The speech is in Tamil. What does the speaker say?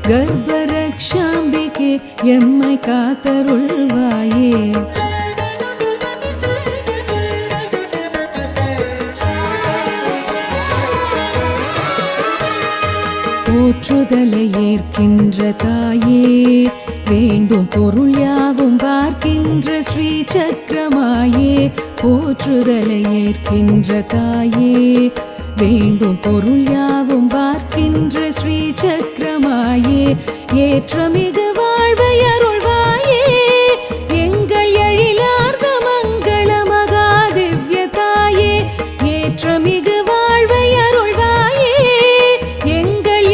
கர்ப்பரக்ஷாம்பிகே எம்மை காத்தருள்வாயே. போற்றுதலை ஏற்கின்ற தாயே, வேண்டும் பொருள் யாவும் பார்க்கின்ற ஸ்ரீ சக்கரமாயே. போற்றுதலை ஏற்கின்ற தாயே, வேண்டும் பொருள் யாவும் பார்க்கின்ற ஸ்ரீ சக்கரமாயே. ஏற்றமிகு வாழ்வையர்